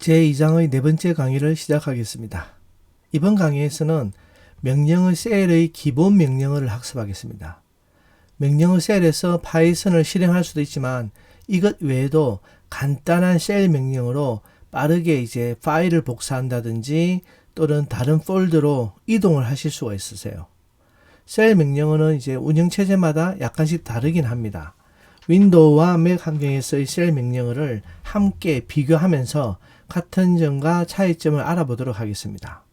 제2장의 네 번째 강의를 시작하겠습니다. 이번 강의에서는 명령어 셀의 기본 명령어를 학습하겠습니다. 명령어 셀에서 파이썬을 실행할 수도 있지만 이것 외에도 간단한 셀 명령어로 빠르게 이제 파일을 복사한다든지 또는 다른 폴더로 이동을 하실 수가 있으세요. 셀 명령어는 이제 운영체제마다 약간씩 다르긴 합니다. 윈도우와 맥 환경에서의 셀 명령어를 함께 비교하면서 같은 점과 차이점을 알아보도록 하겠습니다.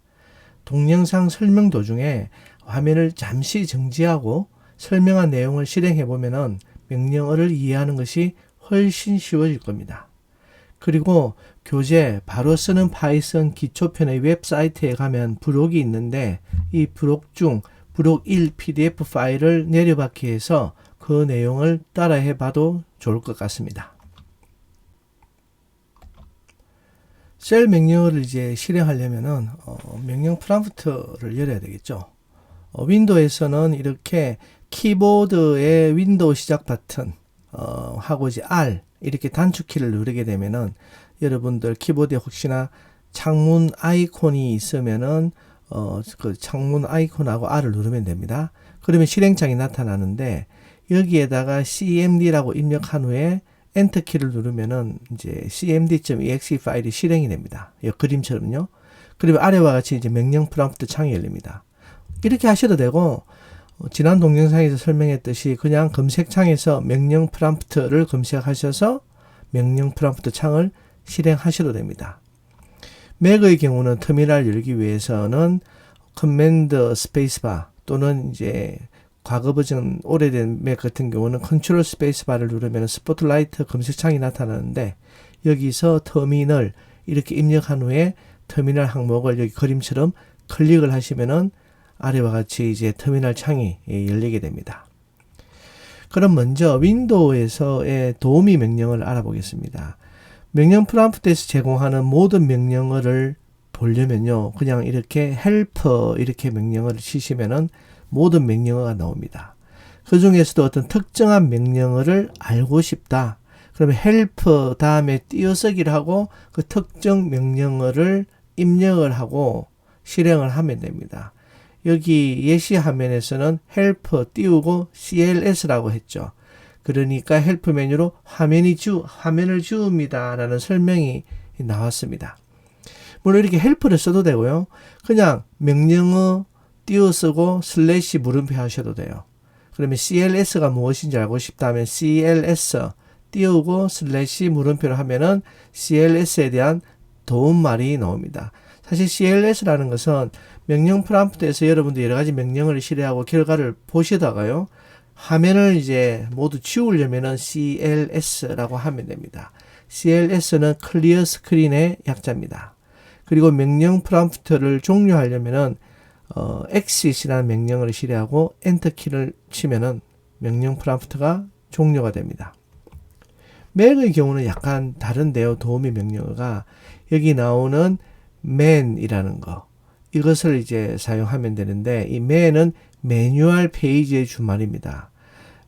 동영상 설명 도중에 화면을 잠시 정지하고 설명한 내용을 실행해 보면 명령어를 이해하는 것이 훨씬 쉬워질 겁니다. 그리고 교재 바로 쓰는 파이썬 기초편의 웹사이트에 가면 부록이 있는데 이 부록 중 부록 1 PDF 파일을 내려받기 해서 그 내용을 따라해 봐도 좋을 것 같습니다. 셀 명령어를 이제 실행하려면은 명령 프롬프트를 열어야 되겠죠. 윈도우에서는 이렇게 키보드의 윈도우 시작 버튼 하고 이제 R 이렇게 단축키를 누르게 되면은 여러분들 키보드에 혹시나 창문 아이콘이 있으면은 그 창문 아이콘하고 R을 누르면 됩니다. 그러면 실행창이 나타나는데 여기에다가 cmd라고 입력한 후에 엔터키를 누르면은 이제 cmd.exe 파일이 실행이 됩니다. 이 그림처럼요. 그리고 아래와 같이 이제 명령 프롬프트 창이 열립니다. 이렇게 하셔도 되고 지난 동영상에서 설명했듯이 그냥 검색창에서 명령 프롬프트를 검색하셔서 명령 프롬프트 창을 실행하셔도 됩니다. 맥의 경우는 터미널 열기 위해서는 커맨드 스페이스바 또는 이제 과거 버전 오래된 맥 같은 경우는 컨트롤 스페이스바를 누르면 스포트라이트 검색창이 나타나는데 여기서 터미널 이렇게 입력한 후에 터미널 항목을 여기 그림처럼 클릭을 하시면은 아래와 같이 이제 터미널 창이 열리게 됩니다. 그럼 먼저 윈도우에서의 도우미 명령을 알아보겠습니다. 명령 프롬프트에서 제공하는 모든 명령어를 보려면요. 그냥 이렇게 help 이렇게 명령어를 치시면은 모든 명령어가 나옵니다. 그 중에서도 어떤 특정한 명령어를 알고 싶다. 그러면 help 다음에 띄어쓰기를 하고 그 특정 명령어를 입력을 하고 실행을 하면 됩니다. 여기 예시 화면에서는 help 띄우고 cls라고 했죠. 그러니까 help 메뉴로 화면을 지웁니다 라는 설명이 나왔습니다. 물론 이렇게 help를 써도 되고요. 그냥 명령어 띄어쓰고 슬래시 물음표 하셔도 돼요. 그러면 cls가 무엇인지 알고 싶다면 cls 띄우고 슬래시 물음표를 하면은 cls에 대한 도움말이 나옵니다. 사실 cls라는 것은 명령 프롬프트에서 여러분들 여러 가지 명령을 실행하고 결과를 보시다가요. 화면을 이제 모두 지우려면은 cls라고 하면 됩니다. cls는 클리어 스크린의 약자입니다. 그리고 명령 프롬프트를 종료하려면은 exit이라는 명령을 실행하고 엔터키를 치면은 명령 프롬프트가 종료가 됩니다. 맥의 경우는 약간 다른데요. 도우미 명령어가 여기 나오는 man이라는 거 이것을 이제 사용하면 되는데 이 man은 매뉴얼 페이지의 주말입니다.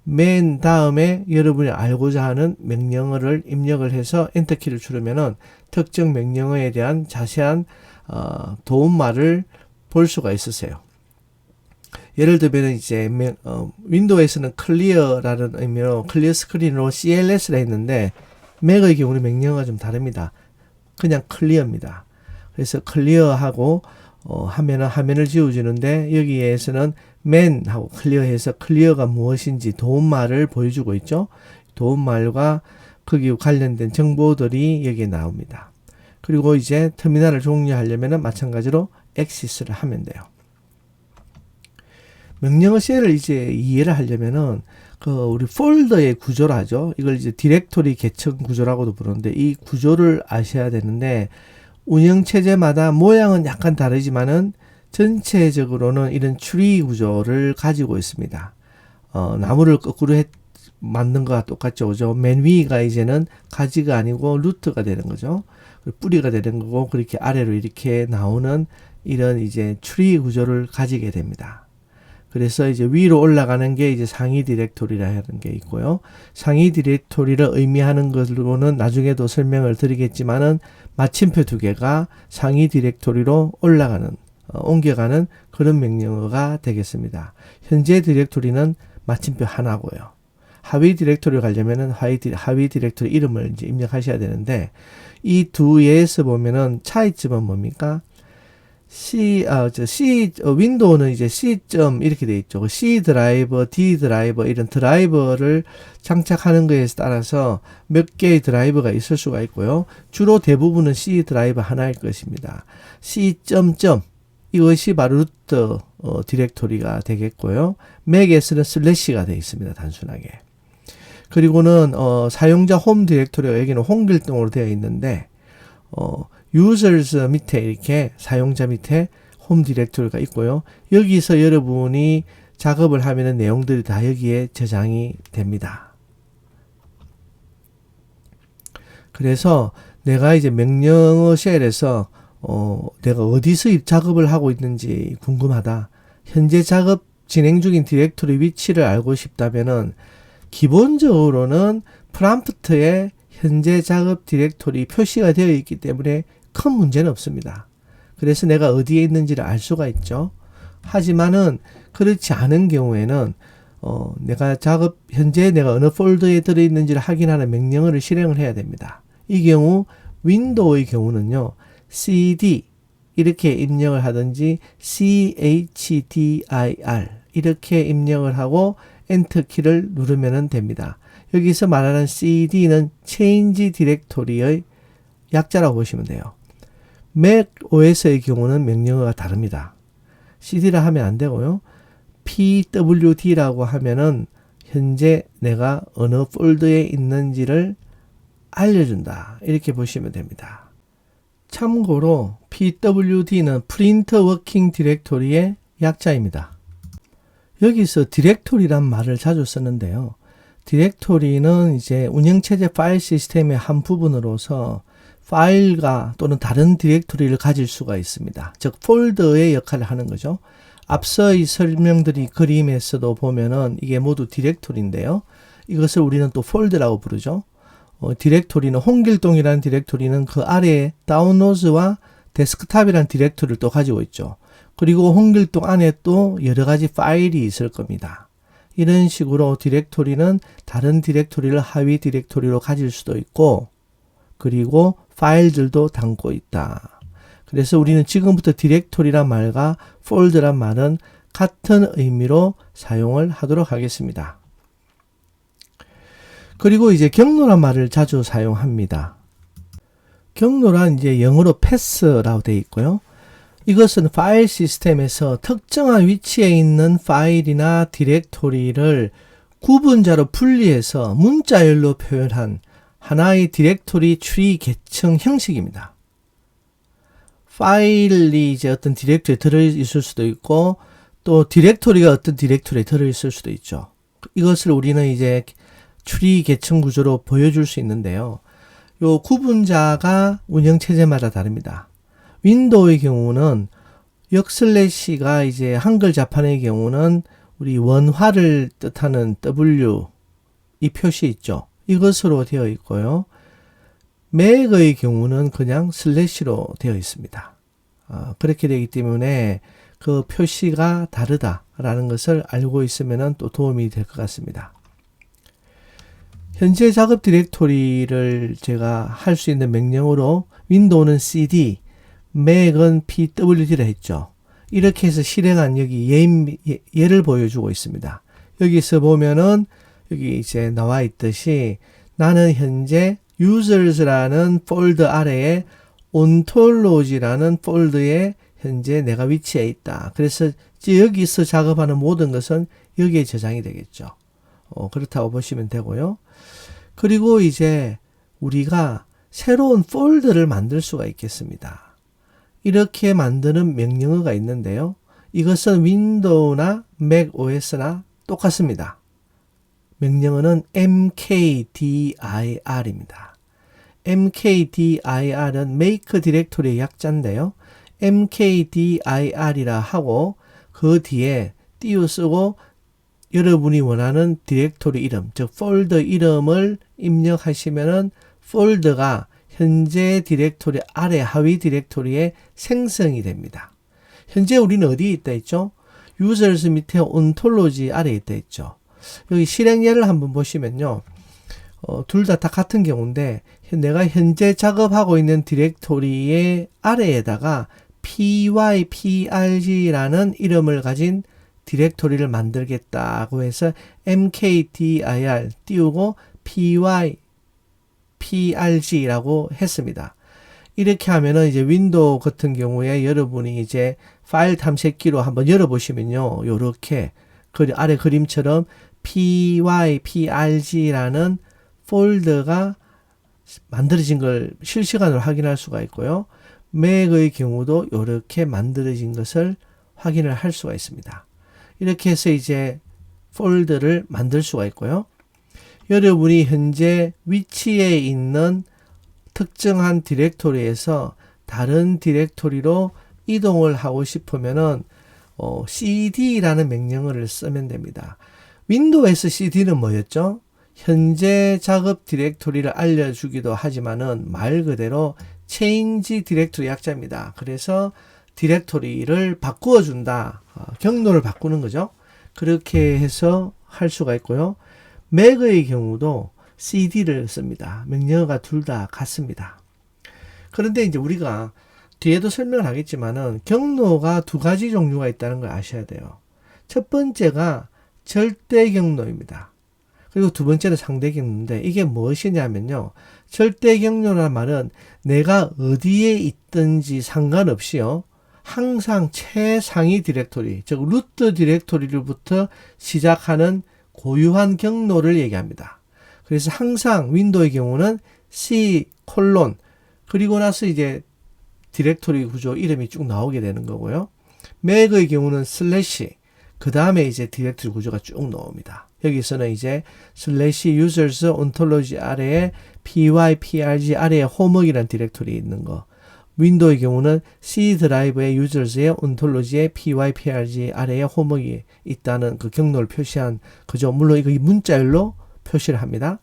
man 다음에 여러분이 알고자 하는 명령어를 입력을 해서 엔터키를 누르면은 특정 명령어에 대한 자세한 도움말을 볼 수가 있으세요. 예를 들면 이제 윈도우에서는 클리어라는 의미로 클리어 스크린으로 CLS를 했는데 맥의 경우는 명령어가 좀 다릅니다. 그냥 클리어입니다. 그래서 클리어하고 하면은 화면을 지워주는데 여기에서는 man 하고 클리어해서 클리어가 무엇인지 도움말을 보여주고 있죠. 도움말과 거기 관련된 정보들이 여기에 나옵니다. 그리고 이제 터미널을 종료하려면 마찬가지로 exit를 하면 돼요. 명령어 셀을 이제 이해를 하려면은 우리 폴더의 구조를 하죠. 이걸 이제 디렉토리 계층 구조라고도 부르는데 이 구조를 아셔야 되는데 운영체제마다 모양은 약간 다르지만은 전체적으로는 이런 트리 구조를 가지고 있습니다. 나무를 거꾸로 만든 거와 똑같죠. 그죠? 맨 위가 이제는 가지가 아니고 루트가 되는 거죠. 뿌리가 되는 거고 그렇게 아래로 이렇게 나오는 이런 이제 트리 구조를 가지게 됩니다. 그래서 이제 위로 올라가는 게 이제 상위 디렉토리라 하는 게 있고요. 상위 디렉토리를 의미하는 것으로는 나중에도 설명을 드리겠지만은 마침표 두 개가 상위 디렉토리로 올라가는, 옮겨가는 그런 명령어가 되겠습니다. 현재 디렉토리는 마침표 하나고요. 하위 디렉토리로 가려면은 하위 디렉토리 이름을 이제 입력하셔야 되는데, 이 두 예에서 보면은 차이점은 뭡니까? 윈도우는 이제 C 이렇게 돼 있죠. C 드라이버, D 드라이버, 이런 드라이버를 장착하는 것에 따라서 몇 개의 드라이버가 있을 수가 있고요. 주로 대부분은 C 드라이버 하나일 것입니다. C 이것이 바로 루트 디렉토리가 되겠고요. 맥에서는 슬래시가 되어 있습니다. 단순하게. 그리고는 사용자 홈 디렉토리가 여기는 홍길동으로 되어 있는데 users 밑에 이렇게 사용자 밑에 홈 디렉토리가 있고요. 여기서 여러분이 작업을 하면은 내용들이 다 여기에 저장이 됩니다. 그래서 내가 이제 명령어 쉘에서 내가 어디서 작업을 하고 있는지 궁금하다. 현재 작업 진행 중인 디렉토리 위치를 알고 싶다면은 기본적으로는 프롬프트에 현재 작업 디렉토리 표시가 되어 있기 때문에 큰 문제는 없습니다. 그래서 내가 어디에 있는지를 알 수가 있죠. 하지만은 그렇지 않은 경우에는 내가 현재 내가 어느 폴더에 들어있는지를 확인하는 명령어를 실행을 해야 됩니다. 이 경우 윈도우의 경우는요, cd 이렇게 입력을 하든지 chdr 이렇게 입력을 하고 엔터 키를 누르면 됩니다. 여기서 말하는 cd는 change directory의 약자라고 보시면 돼요. Mac OS의 경우는 명령어가 다릅니다. cd라 하면 안 되고요. pwd라고 하면은 현재 내가 어느 폴더에 있는지를 알려준다. 이렇게 보시면 됩니다. 참고로 pwd는 Print Working Directory의 약자입니다. 여기서 디렉토리란 말을 자주 쓰는데요. 디렉토리는 이제 운영체제 파일 시스템의 한 부분으로서 파일과 또는 다른 디렉토리를 가질 수가 있습니다. 즉 폴더의 역할을 하는 거죠. 앞서의 설명드린 그림에서도 보면은 이게 모두 디렉토리인데요. 이것을 우리는 또 폴더라고 부르죠. 디렉토리는 홍길동이라는 디렉토리는 그 아래에 다운로드와 데스크탑이라는 디렉토리를 또 가지고 있죠. 그리고 홍길동 안에 또 여러 가지 파일이 있을 겁니다. 이런 식으로 디렉토리는 다른 디렉토리를 하위 디렉토리로 가질 수도 있고, 그리고 파일들도 담고 있다. 그래서 우리는 지금부터 디렉토리란 말과 폴더란 말은 같은 의미로 사용을 하도록 하겠습니다. 그리고 이제 경로란 말을 자주 사용합니다. 경로란 이제 영어로 패스라고 되어 있고요. 이것은 파일 시스템에서 특정한 위치에 있는 파일이나 디렉토리를 구분자로 분리해서 문자열로 표현한 하나의 디렉토리 트리 계층 형식입니다. 파일이 이제 어떤 디렉토리에 들어있을 수도 있고, 또 디렉토리가 어떤 디렉토리에 들어있을 수도 있죠. 이것을 우리는 이제 트리 계층 구조로 보여줄 수 있는데요. 요 구분자가 운영체제마다 다릅니다. 윈도우의 경우는 역슬래시가 이제 한글 자판의 경우는 우리 원화를 뜻하는 W 이 표시 있죠. 이것으로 되어 있고요. 맥의 경우는 그냥 슬래시로 되어 있습니다. 그렇게 되기 때문에 그 표시가 다르다라는 것을 알고 있으면 또 도움이 될 것 같습니다. 현재 작업 디렉토리를 제가 할 수 있는 명령으로 윈도우는 cd, 맥은 pwd라 했죠. 이렇게 해서 실행한 여기 예를 보여주고 있습니다. 여기서 보면은 여기 이제 나와 있듯이 나는 현재 users라는 폴더 아래에 ontology라는 폴더에 현재 내가 위치해 있다. 그래서 여기서 작업하는 모든 것은 여기에 저장이 되겠죠. 그렇다고 보시면 되고요. 그리고 이제 우리가 새로운 폴더를 만들 수가 있겠습니다. 이렇게 만드는 명령어가 있는데요. 이것은 윈도우나 맥 OS나 똑같습니다. 명령어는 mkdir입니다. mkdir은 make 디렉토리의 약자인데요. mkdir이라 하고 그 뒤에 띄어쓰고 여러분이 원하는 디렉토리 이름, 즉 폴더 이름을 입력하시면은 폴더가 현재 디렉토리 아래 하위 디렉토리에 생성이 됩니다. 현재 우리는 어디에 있다 했죠? users 밑에 ontology 아래에 있다 했죠. 여기 실행 예를 한번 보시면요. 둘 다 같은 경우인데 내가 현재 작업하고 있는 디렉토리의 아래에다가 pyprg라는 이름을 가진 디렉토리를 만들겠다고 해서 mkdir 띄우고 pyprg라고 했습니다. 이렇게 하면은 이제 윈도우 같은 경우에 여러분이 이제 파일 탐색기로 한번 열어보시면요. 요렇게 아래 그림처럼 pyprg라는 폴더가 만들어진 걸 실시간으로 확인할 수가 있고요. 맥의 경우도 이렇게 만들어진 것을 확인을 할 수가 있습니다. 이렇게 해서 이제 폴더를 만들 수가 있고요. 여러분이 현재 위치에 있는 특정한 디렉토리에서 다른 디렉토리로 이동을 하고 싶으면은 cd라는 명령어를 쓰면 됩니다. 윈도우에서 cd는 뭐였죠? 현재 작업 디렉토리를 알려주기도 하지만은 말 그대로 change 디렉토리 약자입니다. 그래서 디렉토리를 바꾸어 준다. 경로를 바꾸는 거죠. 그렇게 해서 할 수가 있고요. 맥의 경우도 cd를 씁니다. 명령어가 둘 다 같습니다. 그런데 이제 우리가 뒤에도 설명을 하겠지만은 경로가 두 가지 종류가 있다는 걸 아셔야 돼요. 첫 번째가 절대 경로입니다. 그리고 두 번째는 상대 경로인데 이게 무엇이냐면요. 절대 경로라는 말은 내가 어디에 있든지 상관없이요. 항상 최상위 디렉토리, 즉 루트 디렉토리로부터 시작하는 고유한 경로를 얘기합니다. 그래서 항상 윈도우의 경우는 C 콜론 그리고 나서 이제 디렉토리 구조 이름이 쭉 나오게 되는 거고요. 맥의 경우는 슬래시 그 다음에 이제 디렉토리 구조가 쭉 나옵니다. 여기서는 이제 슬래시 users ontology 아래에 pyprg 아래에 homework이라는 디렉토리 있는 거. 윈도우의 경우는 C 드라이브의 users의 ontology에 pyprg 아래에 homework이 있다는 그 경로를 표시한 그죠. 물론 이거 문자열로 표시를 합니다.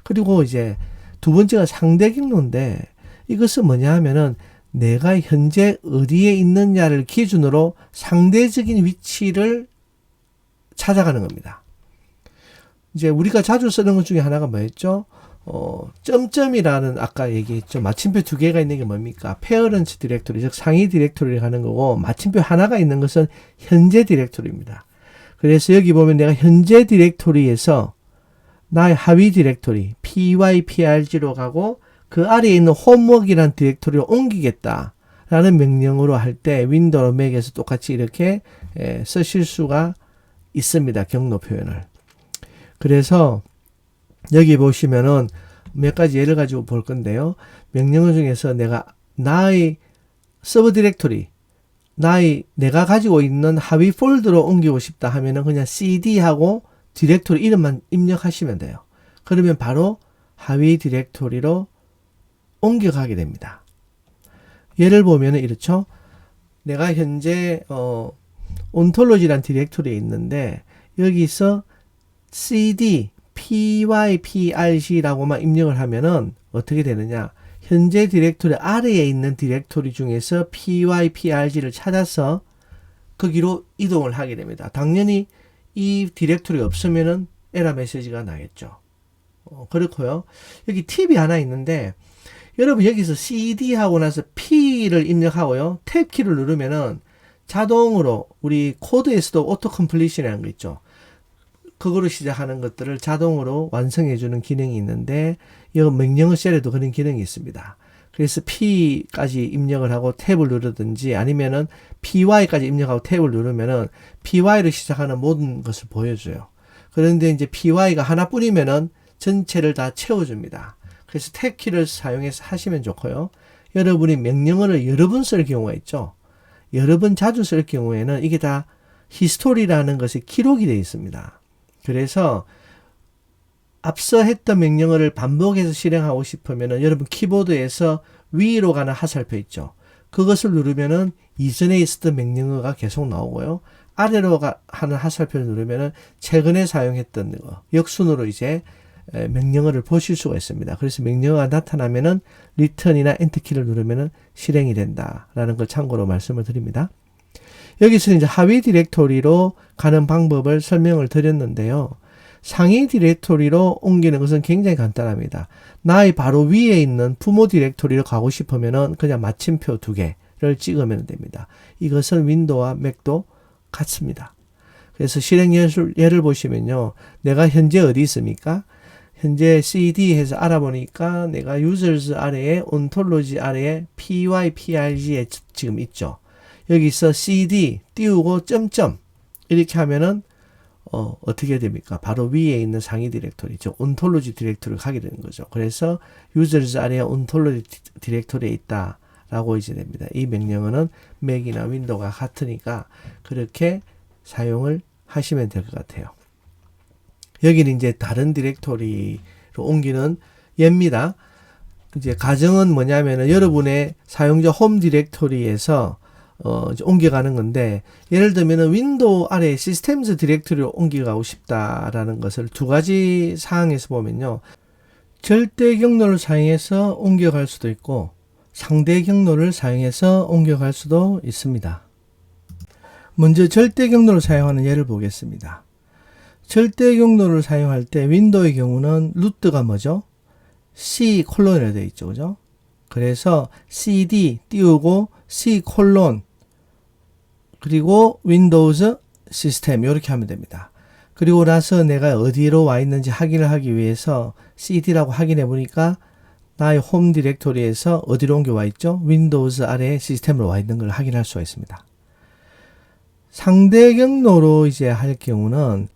그리고 이제 두 번째가 상대 경로인데 이것은 뭐냐 하면은 내가 현재 어디에 있느냐를 기준으로 상대적인 위치를 찾아가는 겁니다. 이제 우리가 자주 쓰는 것 중에 하나가 뭐였죠? 점점이라는 아까 얘기했죠. 마침표 두 개가 있는 게 뭡니까? 페어런트 디렉토리, 즉 상위 디렉토리를 가는 거고 마침표 하나가 있는 것은 현재 디렉토리입니다. 그래서 여기 보면 내가 현재 디렉토리에서 나의 하위 디렉토리 pyprg로 가고 그 아래에 있는 homework이라는 디렉토리로 옮기겠다라는 명령으로 할 때 윈도우 맥에서 똑같이 이렇게 쓰실 수가 있습니다. 경로 표현을. 그래서 여기 보시면은 몇 가지 예를 가지고 볼 건데요. 명령어 중에서 내가 나의 서브 디렉토리, 내가 가지고 있는 하위 폴더로 옮기고 싶다 하면은 그냥 cd하고 디렉토리 이름만 입력하시면 돼요. 그러면 바로 하위 디렉토리로 옮겨가게 됩니다. 예를 보면은 이렇죠. 내가 현재 ontology라는 디렉토리에 있는데 여기서 cd pyprg라고만 입력을 하면은 어떻게 되느냐? 현재 디렉토리 아래에 있는 디렉토리 중에서 pyprg를 찾아서 거기로 이동을 하게 됩니다. 당연히 이 디렉토리가 없으면은 에러 메시지가 나겠죠. 그렇고요. 여기 팁이 하나 있는데 여러분 여기서 cd 하고 나서 p를 입력하고요. 탭 키를 누르면은 자동으로 우리 코드에서도 오토 컴플리션이라는 거 있죠. 그거로 시작하는 것들을 자동으로 완성해주는 기능이 있는데 이 명령어 셀에도 그런 기능이 있습니다. 그래서 P까지 입력을 하고 탭을 누르든지 아니면은 PY까지 입력하고 탭을 누르면은 PY로 시작하는 모든 것을 보여줘요. 그런데 이제 PY가 하나뿐이면은 전체를 다 채워줍니다. 그래서 탭 키를 사용해서 하시면 좋고요. 여러분이 명령어를 여러 번 쓸 경우가 있죠. 여러 번 자주 쓸 경우에는 이게 다 히스토리라는 것이 기록이 되어 있습니다. 그래서 앞서 했던 명령어를 반복해서 실행하고 싶으면은 여러분 키보드에서 위로 가는 하살표 있죠. 그것을 누르면은 이전에 있었던 명령어가 계속 나오고요. 아래로 하는 하살표를 누르면은 최근에 사용했던 거 역순으로 이제 명령어를 보실 수가 있습니다. 그래서 명령어가 나타나면은 return이나 엔터키를 누르면은 실행이 된다라는 걸 참고로 말씀을 드립니다. 여기서 이제 하위 디렉토리로 가는 방법을 설명을 드렸는데요. 상위 디렉토리로 옮기는 것은 굉장히 간단합니다. 나의 바로 위에 있는 부모 디렉토리로 가고 싶으면은 그냥 마침표 2개를 찍으면 됩니다. 이것은 윈도우와 맥도 같습니다. 그래서 실행 예를 보시면요. 내가 현재 어디 있습니까? 현재 cd 해서 알아보니까 내가 users 아래에 ontology 아래에 pyprg에 지금 있죠. 여기서 cd 띄우고 점점 이렇게 하면은 어떻게 됩니까? 바로 위에 있는 상위 디렉토리, 즉 ontology 디렉토리로 가게 되는 거죠. 그래서 users 아래에 ontology 디렉토리에 있다라고 이제 됩니다. 이 명령어는 맥이나 윈도우가 같으니까 그렇게 사용을 하시면 될 것 같아요. 여기는 이제 다른 디렉토리로 옮기는 예입니다. 이제 가정은 뭐냐면은 여러분의 사용자 홈 디렉토리에서 이제 옮겨가는 건데, 예를 들면은 윈도우 아래 시스템즈 디렉토리로 옮겨가고 싶다라는 것을 두 가지 사항에서 보면요. 절대 경로를 사용해서 옮겨갈 수도 있고, 상대 경로를 사용해서 옮겨갈 수도 있습니다. 먼저 절대 경로를 사용하는 예를 보겠습니다. 절대 경로를 사용할 때 윈도우의 경우는 루트가 뭐죠? C 콜론이라 되어 있죠. 그죠? 그래서 cd 띄우고 C 콜론 그리고 윈도우즈 시스템 이렇게 하면 됩니다. 그리고 나서 내가 어디로 와 있는지 확인을 하기 위해서 cd라고 확인해 보니까 나의 홈 디렉토리에서 어디로 옮겨와 있죠? 윈도우즈 아래 시스템으로 와 있는 걸 확인할 수가 있습니다. 상대 경로로 이제 할 경우는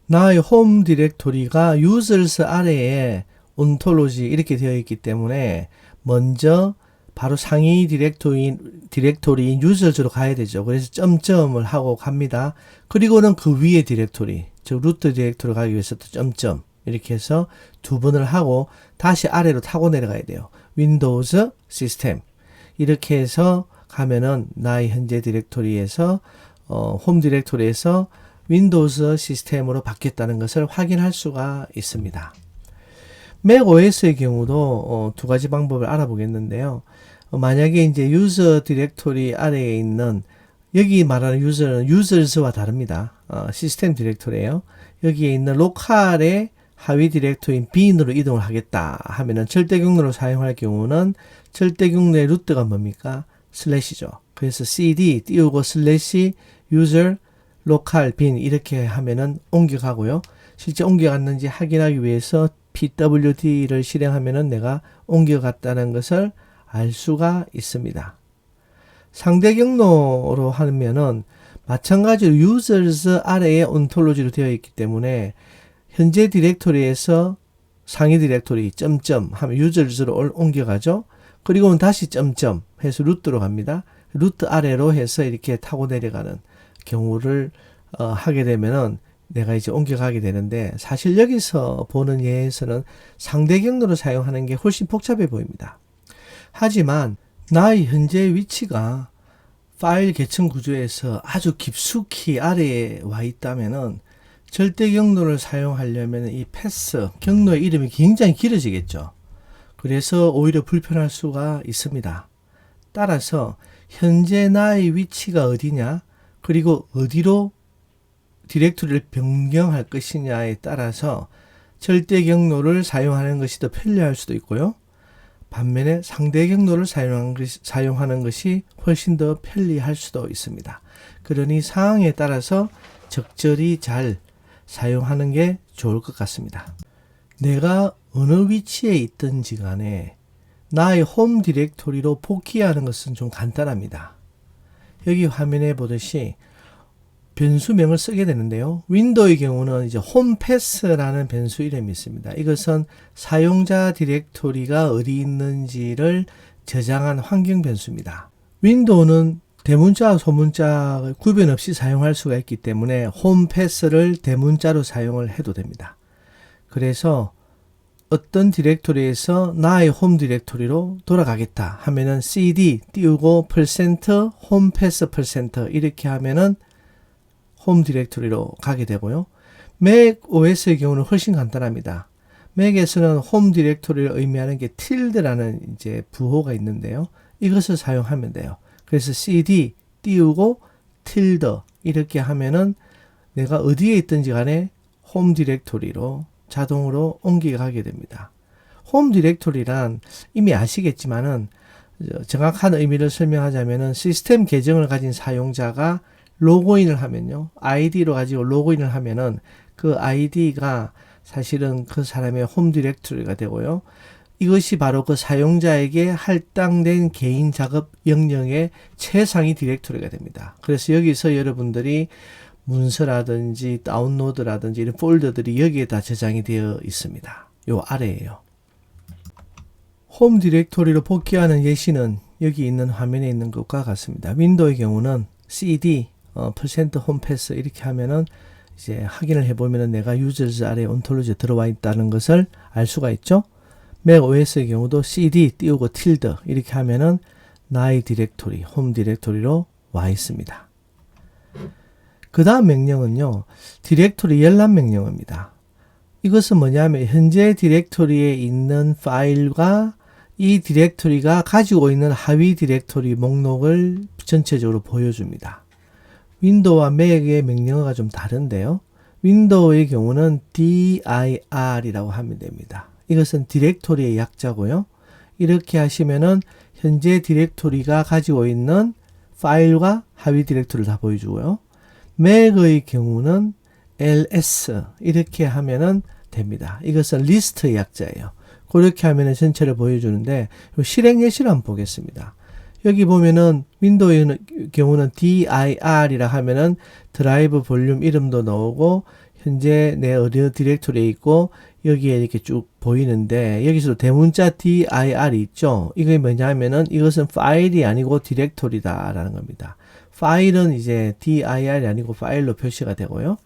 나의 홈 디렉토리가 users 아래에 ontology 이렇게 되어 있기 때문에 먼저 바로 상위 디렉토리인 users로 가야 되죠. 그래서 점점을 하고 갑니다. 그리고는 그 위에 디렉토리, 즉 루트 디렉토리로 가기 위해서 또 점점 이렇게 해서 두 번을 하고 다시 아래로 타고 내려가야 돼요. 윈도우즈 시스템 이렇게 해서 가면은 나의 현재 디렉토리에서 홈 디렉토리에서 윈도우즈 시스템으로 바뀌었다는 것을 확인할 수가 있습니다. 맥 OS의 경우도 두 가지 방법을 알아보겠는데요. 만약에 이제 유저 디렉토리 아래에 있는, 여기 말하는 유저는 유저스와 다릅니다. 시스템 디렉토리예요. 여기에 있는 로컬의 하위 디렉토리인 bin으로 이동을 하겠다 하면은 절대 경로를 사용할 경우는 절대 경로의 루트가 뭡니까? 슬래시죠. 그래서 cd 띄우고 슬래시 user local bin 이렇게 하면은 옮겨가고요. 실제 옮겨갔는지 확인하기 위해서 pwd를 실행하면은 내가 옮겨갔다는 것을 알 수가 있습니다. 상대 경로로 하면은 마찬가지로 users 아래에 ontology로 되어 있기 때문에 현재 디렉토리에서 상위 디렉토리 점점 하면 users로 옮겨가죠. 그리고는 다시 점점 해서 루트로 갑니다. 루트 아래로 해서 이렇게 타고 내려가는 경우를 하게 되면은 내가 이제 옮겨가게 되는데, 사실 여기서 보는 예에서는 상대 경로를 사용하는 게 훨씬 복잡해 보입니다. 하지만 나의 현재 위치가 파일 계층 구조에서 아주 깊숙이 아래에 와 있다면은 절대 경로를 사용하려면 이 패스 경로의 이름이 굉장히 길어지겠죠. 그래서 오히려 불편할 수가 있습니다. 따라서 현재 나의 위치가 어디냐, 그리고 어디로 디렉토리를 변경할 것이냐에 따라서 절대 경로를 사용하는 것이 더 편리할 수도 있고요. 반면에 상대 경로를 사용하는 것이 훨씬 더 편리할 수도 있습니다. 그러니 상황에 따라서 적절히 잘 사용하는 게 좋을 것 같습니다. 내가 어느 위치에 있든지 간에 나의 홈 디렉토리로 복귀하는 것은 좀 간단합니다. 여기 화면에 보듯이 변수명을 쓰게 되는데요. 윈도우의 경우는 이제 홈패스라는 변수 이름이 있습니다. 이것은 사용자 디렉토리가 어디 있는지를 저장한 환경 변수입니다. 윈도우는 대문자와 소문자 구분 없이 사용할 수가 있기 때문에 홈패스를 대문자로 사용을 해도 됩니다. 그래서 어떤 디렉토리에서 나의 홈 디렉토리로 돌아가겠다 하면은 cd 띄우고 %홈패스 % 이렇게 하면은 홈 디렉토리로 가게 되고요. 맥 OS의 경우는 훨씬 간단합니다. 맥에서는 홈 디렉토리를 의미하는 게 tilde라는 이제 부호가 있는데요. 이것을 사용하면 돼요. 그래서 cd 띄우고 tilde 이렇게 하면은 내가 어디에 있든지 간에 홈 디렉토리로 자동으로 옮겨가게 됩니다. 홈 디렉토리란 이미 아시겠지만은 정확한 의미를 설명하자면은 시스템 계정을 가진 사용자가 로그인을 하면요. 아이디로 가지고 로그인을 하면은 그 아이디가 사실은 그 사람의 홈 디렉토리가 되고요. 이것이 바로 그 사용자에게 할당된 개인 작업 영역의 최상위 디렉토리가 됩니다. 그래서 여기서 여러분들이 문서라든지 다운로드라든지 이런 폴더들이 여기에 다 저장이 되어 있습니다. 요 아래에요. 홈 디렉토리로 복귀하는 예시는 여기 있는 화면에 있는 것과 같습니다. 윈도우의 경우는 cd %홈패스 이렇게 하면은 이제 확인을 해보면은 내가 유저즈 아래 온톨로지에 들어와 있다는 것을 알 수가 있죠. 맥 OS의 경우도 cd 띄우고 tilde 이렇게 하면은 나의 디렉토리, 홈 디렉토리로 와 있습니다. 그 다음 명령은요, 디렉토리 열람 명령어입니다. 이것은 뭐냐면 현재 디렉토리에 있는 파일과 이 디렉토리가 가지고 있는 하위 디렉토리 목록을 전체적으로 보여줍니다. 윈도우와 맥의 명령어가 좀 다른데요. 윈도우의 경우는 dir이라고 하면 됩니다. 이것은 디렉토리의 약자고요. 이렇게 하시면은 현재 디렉토리가 가지고 있는 파일과 하위 디렉토리를 다 보여주고요. 맥의 경우는 ls 이렇게 하면은 됩니다. 이것은 리스트의 약자예요. 그렇게 하면은 전체를 보여주는데 실행 예시를 한번 보겠습니다. 여기 보면은 윈도우의 경우는 dir이라 하면은 드라이브 볼륨 이름도 나오고 현재 내 어디 디렉토리에 있고 여기에 이렇게 쭉 보이는데 여기서 대문자 dir이 있죠. 이게 뭐냐면은 이것은 파일이 아니고 디렉토리다 라는 겁니다. 파일은 이제 dir이 아니고 파일로 표시가 되고요.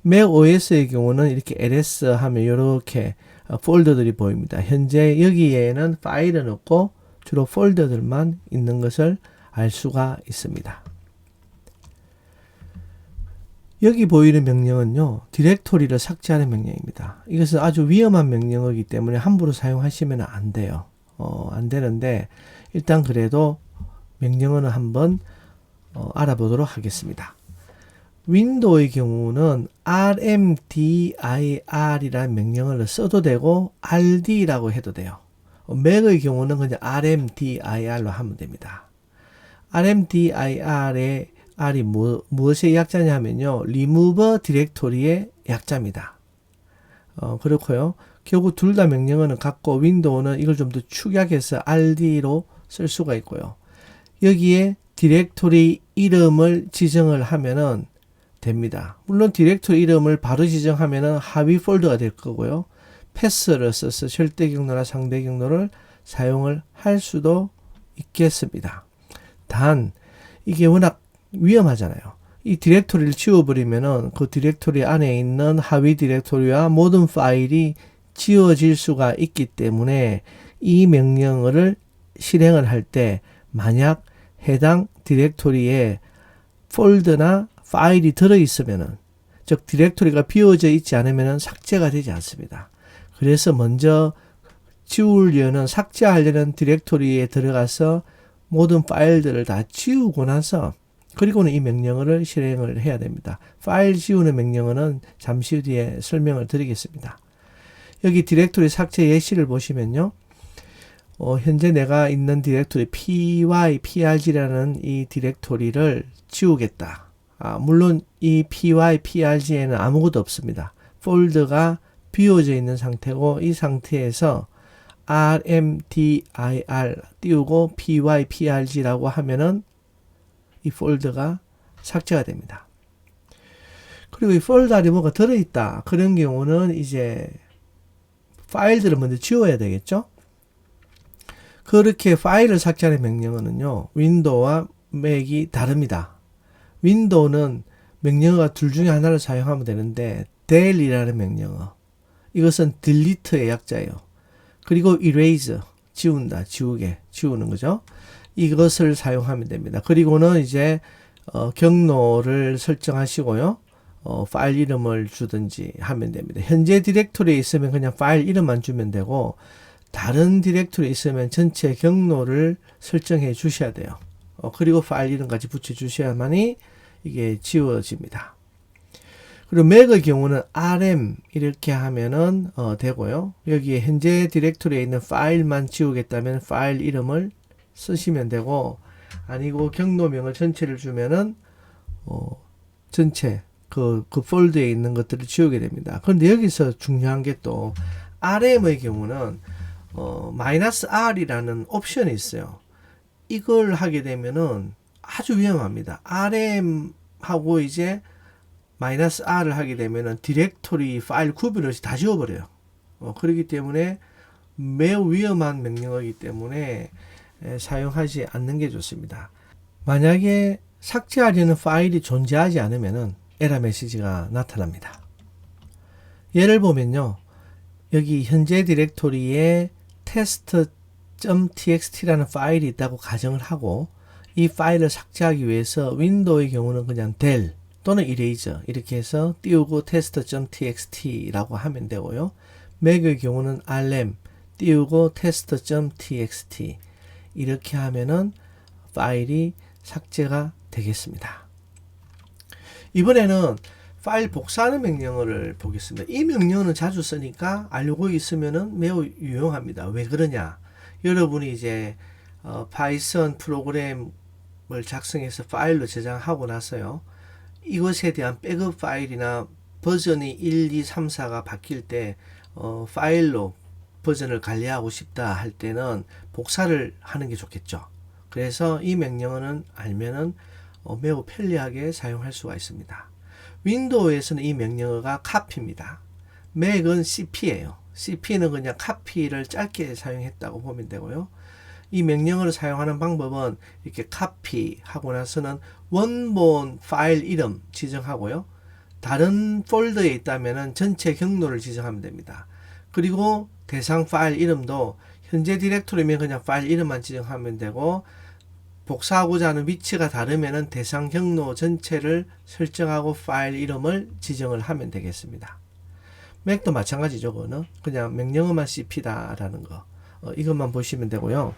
맥 OS의 경우는 이렇게 ls 하면 이렇게 폴더들이 보입니다. 현재 여기에는 파일은 없고 주로 폴더들만 있는 것을 알 수가 있습니다. 여기 보이는 명령은요, 디렉토리를 삭제하는 명령입니다. 이것은 아주 위험한 명령어이기 때문에 함부로 사용하시면 안 돼요. 안 되는데 일단 그래도 명령어는 한번 알아보도록 하겠습니다. 윈도우의 경우는 rmdir이라는 명령어를 써도 되고 rd라고 해도 돼요. 맥의 경우는 그냥 rmdir로 하면 됩니다. rmdir의 r이 무엇의 약자냐 하면요, remove 디렉토리의 약자입니다. 그렇고요. 결국 둘 다 명령어는 같고 윈도우는 이걸 좀 더 축약해서 rd로 쓸 수가 있고요. 여기에 디렉토리 이름을 지정을 하면은 됩니다. 물론 디렉토리 이름을 바로 지정하면은 하위 폴더가 될 거고요. 패스를 써서 절대 경로나 상대 경로를 사용을 할 수도 있겠습니다. 단 이게 워낙 위험하잖아요. 이 디렉토리를 지워버리면은 그 디렉토리 안에 있는 하위 디렉토리와 모든 파일이 지워질 수가 있기 때문에 이 명령어를 실행을 할 때 만약 해당 디렉토리에 폴더나 파일이 들어있으면은, 즉 디렉토리가 비워져 있지 않으면은 삭제가 되지 않습니다. 그래서 먼저 지우려는, 삭제하려는 디렉토리에 들어가서 모든 파일들을 다 지우고 나서 그리고는 이 명령어를 실행을 해야 됩니다. 파일 지우는 명령어는 잠시 뒤에 설명을 드리겠습니다. 여기 디렉토리 삭제 예시를 보시면요. 현재 내가 있는 디렉토리 pyprg라는 이 디렉토리를 지우겠다. 물론 이 pyprg에는 아무것도 없습니다. 폴더가 비워져 있는 상태고 이 상태에서 rmdir 띄우고 pyprg라고 하면은 이 폴더가 삭제가 됩니다. 그리고 이 폴더 안에 뭐가 들어있다. 그런 경우는 이제 파일들을 먼저 지워야 되겠죠. 그렇게 파일을 삭제하는 명령어는요, 윈도우와 맥이 다릅니다. 윈도우는 명령어가 둘 중에 하나를 사용하면 되는데 del이라는 명령어, 이것은 delete의 약자예요. 그리고 erase, 지운다, 지우는 거죠. 이것을 사용하면 됩니다. 그리고는 이제 경로를 설정하시고요. 파일 이름을 주든지 하면 됩니다. 현재 디렉토리에 있으면 그냥 파일 이름만 주면 되고, 다른 디렉토리에 있으면 전체 경로를 설정해 주셔야 돼요. 그리고 파일 이름까지 붙여 주셔야만이 이게 지워집니다. 그리고 맥의 경우는 rm 이렇게 하면은 되고요. 여기에 현재 디렉토리에 있는 파일만 지우겠다면 파일 이름을 쓰시면 되고, 아니고 경로명을 전체를 주면은 전체 그 폴더에 있는 것들을 지우게 됩니다. 그런데 여기서 중요한 게 또 rm의 경우는 -r이라는 옵션이 있어요. 이걸 하게 되면은 아주 위험합니다. rm하고 이제 -r을 하게 되면은 디렉토리 파일 구별 없이 다 지워버려요. 그렇기 때문에 매우 위험한 명령어이기 때문에 사용하지 않는 게 좋습니다. 만약에 삭제하려는 파일이 존재하지 않으면은 에러 메시지가 나타납니다. 예를 보면요. 여기 현재 디렉토리에 test.txt라는 파일이 있다고 가정을 하고, 이 파일을 삭제하기 위해서 윈도우의 경우는 그냥 del 또는 eraser 이렇게 해서 띄우고 test.txt라고 하면 되고요. 맥의 경우는 rm 띄우고 test.txt 이렇게 하면은 파일이 삭제가 되겠습니다. 이번에는 파일 복사하는 명령어를 보겠습니다. 이 명령어는 자주 쓰니까 알고 있으면은 매우 유용합니다. 왜 그러냐? 여러분이 이제 파이썬 프로그램을 작성해서 파일로 저장하고 나서요. 이것에 대한 백업 파일이나 버전이 1, 2, 3, 4가 바뀔 때 파일로 버전을 관리하고 싶다 할 때는 복사를 하는 게 좋겠죠. 그래서 이 명령어는 알면은 매우 편리하게 사용할 수가 있습니다. 윈도우에서는 이 명령어가 copy입니다. 맥은 cp예요. cp는 그냥 copy를 짧게 사용했다고 보면 되고요. 이 명령어를 사용하는 방법은 이렇게 copy 하고 나서는 원본 파일 이름 지정하고요. 다른 폴더에 있다면 전체 경로를 지정하면 됩니다. 그리고 대상 파일 이름도 현재 디렉토리면 그냥 파일 이름만 지정하면 되고, 복사하고자 하는 위치가 다르면 대상 경로 전체를 설정하고 파일 이름을 지정을 하면 되겠습니다. 맥도 마찬가지죠. 그냥 명령어만 cp다라는 거. 이것만 보시면 되고요.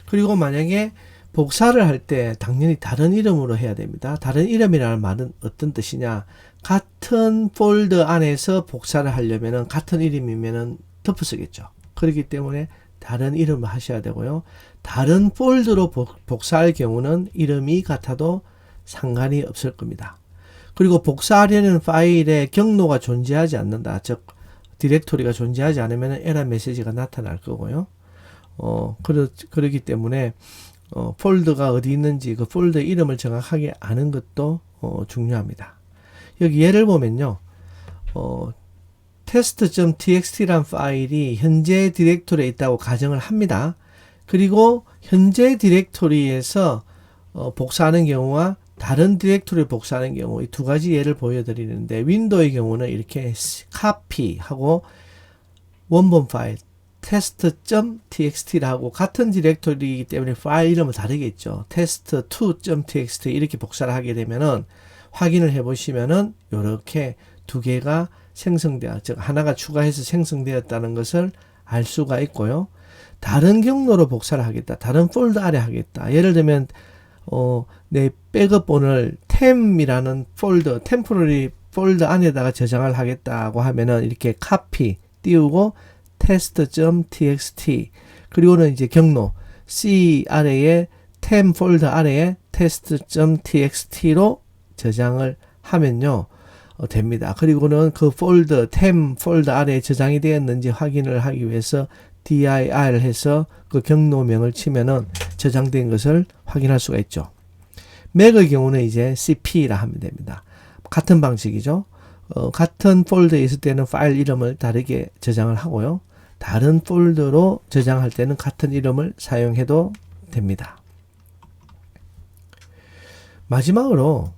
그리고 만약에 복사를 할 때 당연히 다른 이름으로 해야 됩니다. 다른 이름이라는 말은 어떤 뜻이냐? 같은 폴더 안에서 복사를 하려면 같은 이름이면 덮어쓰겠죠. 그렇기 때문에 다른 이름을 하셔야 되고요. 다른 폴더로 복사할 경우는 이름이 같아도 상관이 없을 겁니다. 그리고 복사하려는 파일에 경로가 존재하지 않는다. 즉 디렉토리가 존재하지 않으면 에러 메시지가 나타날 거고요. 그렇기 때문에 폴더가 어디 있는지 그 폴더 이름을 정확하게 아는 것도 중요합니다. 여기 예를 보면요. test.txt란 파일이 현재 디렉토리에 있다고 가정을 합니다. 그리고 현재 디렉토리에서 복사하는 경우와 다른 디렉토리에 복사하는 경우 이 두 가지 예를 보여드리는데, 윈도우의 경우는 이렇게 copy 하고 원본 파일 test.txt라고 같은 디렉토리이기 때문에 파일 이름은 다르겠죠. test2.txt 이렇게 복사를 하게 되면은 확인을 해 보시면은 이렇게 두 개가 생성되어, 즉 하나가 추가해서 생성되었다는 것을 알 수가 있고요. 다른 경로로 복사를 하겠다. 다른 폴더 아래 하겠다. 예를 들면 내 백업본을 템이라는 폴더, 템포러리 폴더 안에다가 저장을 하겠다고 하면은 이렇게 copy 띄우고 test.txt 그리고는 이제 경로 C 아래에 템 폴더 아래에 test.txt로 저장을 하면요 됩니다. 그리고는 그 폴더 템 폴더 아래에 저장이 되었는지 확인을 하기 위해서 dir 해서 그 경로명을 치면은 저장된 것을 확인할 수가 있죠. 맥의 경우는 이제 cp라 하면 됩니다. 같은 방식이죠. 같은 폴더에 있을 때는 파일 이름을 다르게 저장을 하고요. 다른 폴더로 저장할 때는 같은 이름을 사용해도 됩니다. 마지막으로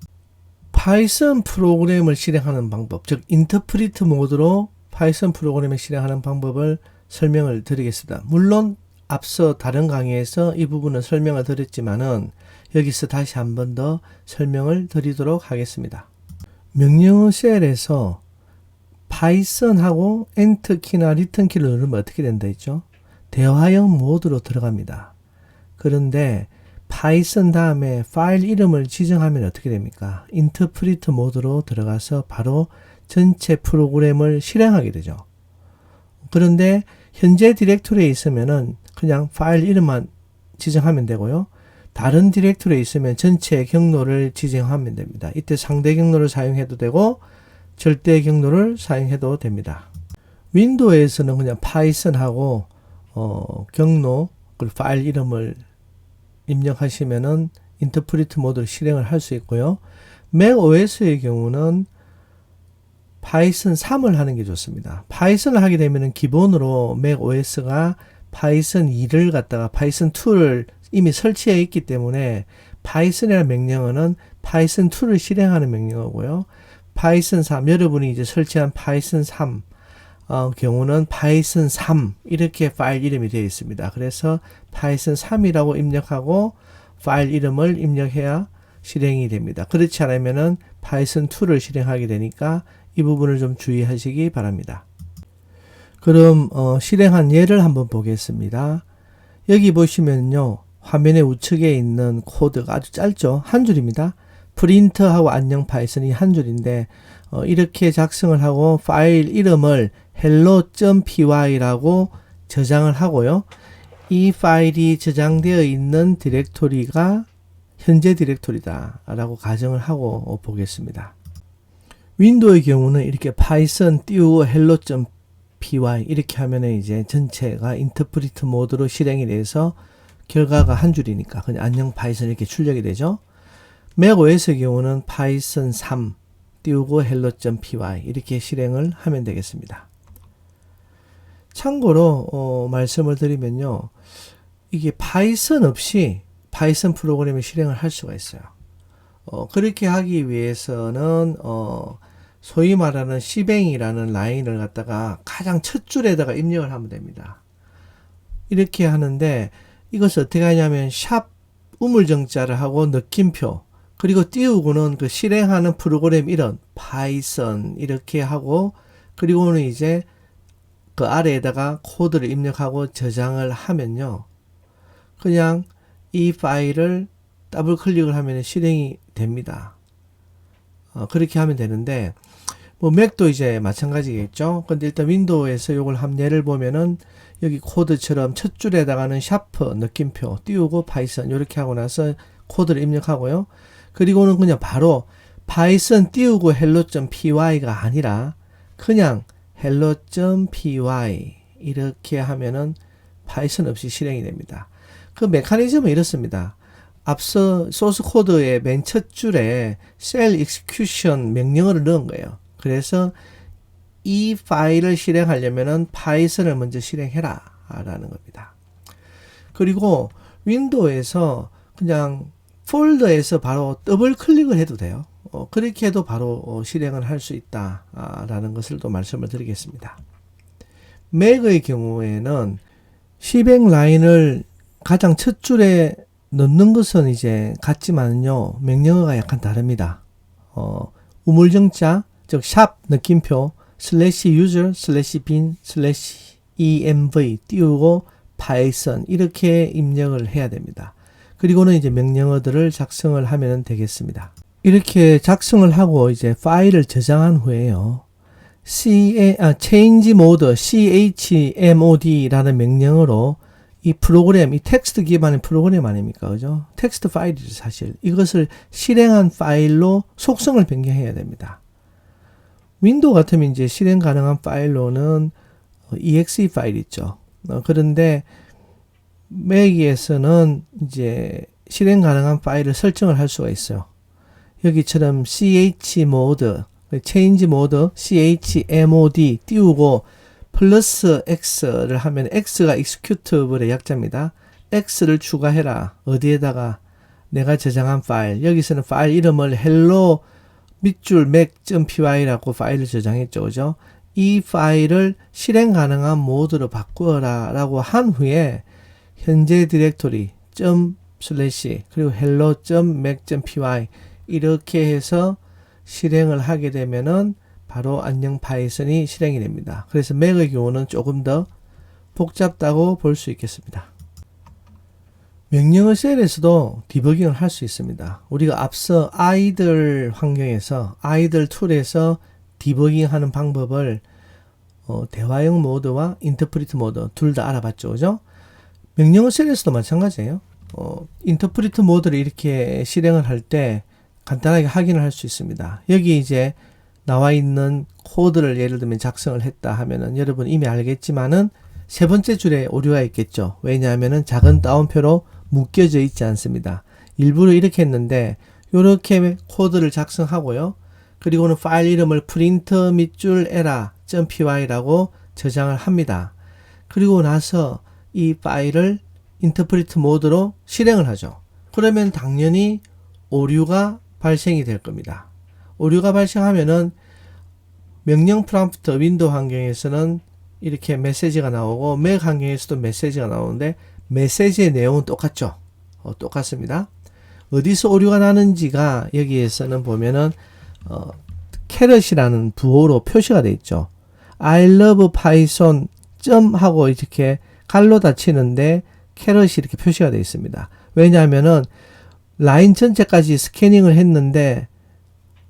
파이썬 프로그램을 실행하는 방법, 즉 인터프리트 모드로 파이썬 프로그램을 실행하는 방법을 설명을 드리겠습니다. 물론 앞서 다른 강의에서 이 부분은 설명을 드렸지만은 여기서 다시 한 번 더 설명을 드리도록 하겠습니다. 명령어 셀에서 파이썬하고 엔터 키나 리턴 키를 누르면 어떻게 된다 했죠? 대화형 모드로 들어갑니다. 그런데 파이썬 다음에 파일 이름을 지정하면 어떻게 됩니까? 인터프리트 모드로 들어가서 바로 전체 프로그램을 실행하게 되죠. 그런데 현재 디렉토리에 있으면은 그냥 파일 이름만 지정하면 되고요. 다른 디렉토리에 있으면 전체 경로를 지정하면 됩니다. 이때 상대 경로를 사용해도 되고 절대 경로를 사용해도 됩니다. 윈도우에서는 그냥 파이썬하고 경로 그리고 파일 이름을 입력하시면은 인터프리트 모드로 실행을 할 수 있고요. 맥 OS의 경우는 파이썬 3을 하는 게 좋습니다. 파이썬을 하게 되면은 기본으로 맥 OS가 파이썬 2를 갖다가 파이썬 2를 이미 설치해 있기 때문에 파이썬이라는 명령어는 파이썬 2를 실행하는 명령어고요. 파이썬 3, 여러분이 이제 설치한 파이썬 3 경우는 파이썬 3 이렇게 파일 이름이 되어 있습니다. 그래서 파이썬 3이라고 입력하고 파일 이름을 입력해야 실행이 됩니다. 그렇지 않으면은 파이썬 2를 실행하게 되니까 이 부분을 좀 주의하시기 바랍니다. 그럼 실행한 예를 한번 보겠습니다. 여기 보시면요. 화면의 우측에 있는 코드가 아주 짧죠. 한 줄입니다. 프린트하고 안녕 파이썬이 한 줄인데 이렇게 작성을 하고 파일 이름을 hello.py라고 저장을 하고요. 이 파일이 저장되어 있는 디렉토리가 현재 디렉토리다 라고 가정을 하고 보겠습니다. 윈도우의 경우는 이렇게 파이썬 띄우고 hello.py 이렇게 하면 이제 전체가 인터프리트 모드로 실행이 돼서 결과가 한 줄이니까 그냥 안녕 파이썬 이렇게 출력이 되죠. 맥OS의 경우는 파이썬 3 띄우고 hello.py 이렇게 실행을 하면 되겠습니다. 참고로 말씀을 드리면요. 이게 파이썬 없이 파이썬 프로그램을 실행을 할 수가 있어요. 그렇게 하기 위해서는 소위 말하는 시뱅이라는 라인을 갖다가 가장 첫 줄에다가 입력을 하면 됩니다. 이렇게 하는데 이것을 어떻게 하냐면 샵 우물정자를 하고 느낌표 그리고 띄우고는 그 실행하는 프로그램 이름 파이썬 이렇게 하고 그리고는 이제 그 아래에다가 코드를 입력하고 저장을 하면요. 그냥 이 파일을 더블 클릭을 하면 실행이 됩니다. 그렇게 하면 되는데 뭐 맥도 이제 마찬가지겠죠. 근데 일단 윈도우에서 요걸 한 예를 보면은 여기 코드처럼 첫 줄에다가는 샤프 느낌표 띄우고 파이썬 이렇게 하고 나서 코드를 입력하고요. 그리고는 그냥 바로 파이썬 띄우고 hello.py가 아니라 그냥 hello.py 이렇게 하면은 파이썬 없이 실행이 됩니다. 그 메커니즘은 이렇습니다. 앞서 소스 코드의 맨 첫 줄에 cell execution 명령어를 넣은 거예요. 그래서 이 파일을 실행하려면은 파이썬을 먼저 실행해라 라는 겁니다. 그리고 윈도우에서 그냥 폴더에서 바로 더블 클릭을 해도 돼요. 그렇게 해도 바로 실행을 할 수 있다 라는 것을 또 말씀을 드리겠습니다. 맥의 경우에는 시뱅 라인을 가장 첫 줄에 넣는 것은 이제 같지만요. 명령어가 약간 다릅니다. 우물정자, 즉 샵 느낌표 /user /bin /env 띄우고 파이썬 이렇게 입력을 해야 됩니다. 그리고는 이제 명령어들을 작성을 하면 되겠습니다. 이렇게 작성을 하고 이제 파일을 저장한 후에요. change mode chmod라는 명령어로 이 프로그램, 이 텍스트 기반의 프로그램 아닙니까? 그죠? 텍스트 파일이죠, 사실. 이것을 실행한 파일로 속성을 변경해야 됩니다. 윈도우 같으면 이제 실행 가능한 파일로는 exe 파일 있죠. 그런데 맥에서는 이제 실행 가능한 파일을 설정을 할 수가 있어요. 여기처럼 chmod, change mode, chmod 띄우고 플러스 X를 하면 X가 executable의 약자입니다. X를 추가해라. 어디에다가 내가 저장한 파일. 여기서는 파일 이름을 hello 밑줄 mac.py라고 파일을 저장했죠. 그죠? 이 파일을 실행 가능한 모드로 바꾸어라 라고 한 후에 현재 디렉토리 슬래시 그리고 hello.mac.py 이렇게 해서 실행을 하게 되면은 바로 안녕 파이썬이 실행이 됩니다. 그래서 맥의 경우는 조금 더 복잡다고 볼 수 있겠습니다. 명령어 셀에서도 디버깅을 할 수 있습니다. 우리가 앞서 아이들 환경에서 아이들 툴에서 디버깅 하는 방법을 대화형 모드와 인터프리트 모드 둘 다 알아봤죠. 그죠? 명령어 셀에서도 마찬가지예요. 인터프리트 모드를 이렇게 실행을 할 때 간단하게 확인을 할 수 있습니다. 여기 이제 나와 있는 코드를 예를 들면 작성을 했다 하면은 여러분 이미 알겠지만은 세 번째 줄에 오류가 있겠죠. 왜냐하면은 작은 따옴표로 묶여져 있지 않습니다. 일부러 이렇게 했는데 이렇게 코드를 작성하고요. 그리고는 파일 이름을 프린트 밑줄 era.py라고 저장을 합니다. 그리고 나서 이 파일을 인터프리트 모드로 실행을 하죠. 그러면 당연히 오류가 발생이 될 겁니다. 오류가 발생하면은 명령 프롬프트 윈도우 환경에서는 이렇게 메시지가 나오고 맥 환경에서도 메시지가 나오는데 메시지의 내용은 똑같죠. 똑같습니다. 어디서 오류가 나는지가 여기에서는 보면은 캐럿이라는 부호로 표시가 되어 있죠. I love Python 하고 이렇게 갈로 닫히는데 캐럿이 이렇게 표시가 되어 있습니다. 왜냐하면은 라인 전체까지 스캐닝을 했는데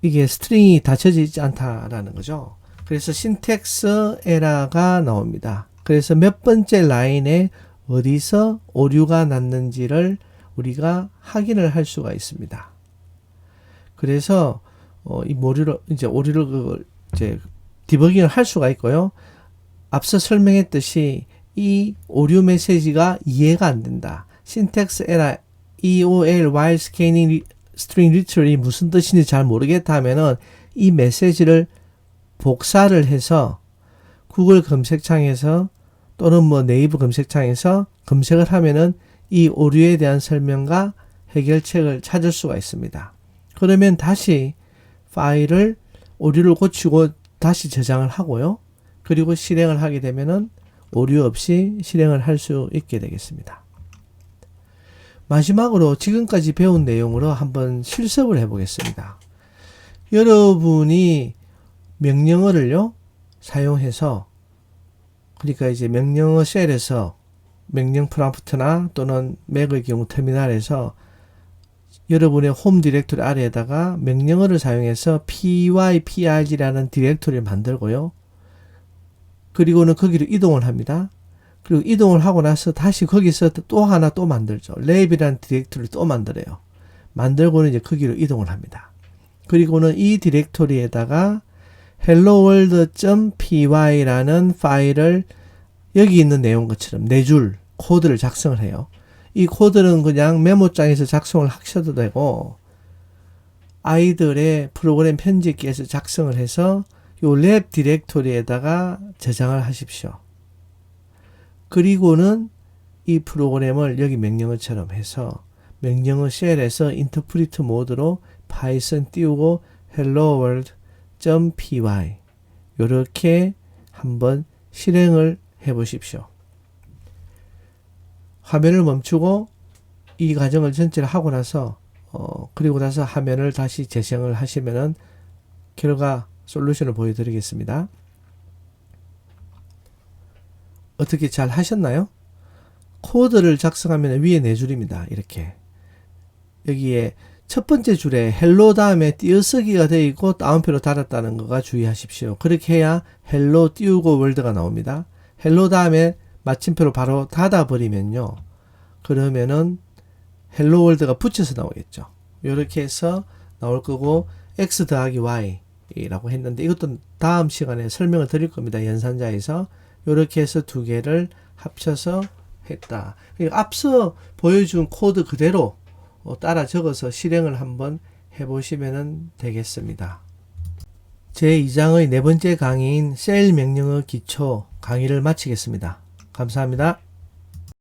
이게 스트링이 닫혀져 있지 않다라는 거죠. 그래서 신텍스 에러가 나옵니다. 그래서 몇 번째 라인에 어디서 오류가 났는지를 우리가 확인을 할 수가 있습니다. 그래서 이 오류를 이제 디버깅을 할 수가 있고요. 앞서 설명했듯이 이 오류 메시지가 이해가 안 된다. 신텍스 에러 EOL while scanning string retrieve이 무슨 뜻인지 잘 모르겠다 하면은 이 메시지를 복사를 해서 구글 검색창에서 또는 네이버 검색창에서 검색을 하면은 이 오류에 대한 설명과 해결책을 찾을 수가 있습니다. 그러면 다시 파일을 오류를 고치고 다시 저장을 하고요. 그리고 실행을 하게 되면은 오류 없이 실행을 할 수 있게 되겠습니다. 마지막으로 지금까지 배운 내용으로 한번 실습을 해보겠습니다. 여러분이 명령어를요 사용해서 그러니까 이제 명령어 셀에서 명령 프롬프트나 또는 맥의 경우 터미널에서 여러분의 홈 디렉토리 아래에다가 명령어를 사용해서 pyprg라는 디렉토리를 만들고요. 그리고는 거기로 이동을 합니다. 그리고 이동을 하고 나서 다시 거기서 또 하나 또 만들죠. 랩이라는 디렉토리를 또 만들어요. 만들고는 이제 거기로 이동을 합니다. 그리고는 이 디렉토리에다가 helloworld.py라는 파일을 여기 있는 내용 것처럼 4줄 코드를 작성을 해요. 이 코드는 그냥 메모장에서 작성을 하셔도 되고 아이들의 프로그램 편집기에서 작성을 해서 요 랩 디렉토리에다가 저장을 하십시오. 그리고는 이 프로그램을 여기 명령어처럼 해서 명령어 쉘에서 인터프리트 모드로 파이썬 띄우고 helloworld.py 이렇게 한번 실행을 해 보십시오. 화면을 멈추고 이 과정을 전체를 하고 나서 그리고 나서 화면을 다시 재생을 하시면은 결과 솔루션을 보여드리겠습니다. 어떻게 잘 하셨나요? 코드를 작성하면 위에 4줄입니다. 이렇게 여기에 첫 번째 줄에 헬로 다음에 띄어쓰기가 되어 있고 따옴표로 달았다는 거가 주의하십시오. 그렇게 해야 헬로 띄우고 월드가 나옵니다. 헬로 다음에 마침표로 바로 닫아버리면요. 그러면은 헬로 월드가 붙여서 나오겠죠. 이렇게 해서 나올 거고 x 더하기 y 라고 했는데 이것도 다음 시간에 설명을 드릴 겁니다. 연산자에서 이렇게 해서 두 개를 합쳐서 했다. 앞서 보여준 코드 그대로 따라 적어서 실행을 한번 해보시면 되겠습니다. 제2장의 4번째 강의인 셀 명령어 기초 강의를 마치겠습니다. 감사합니다.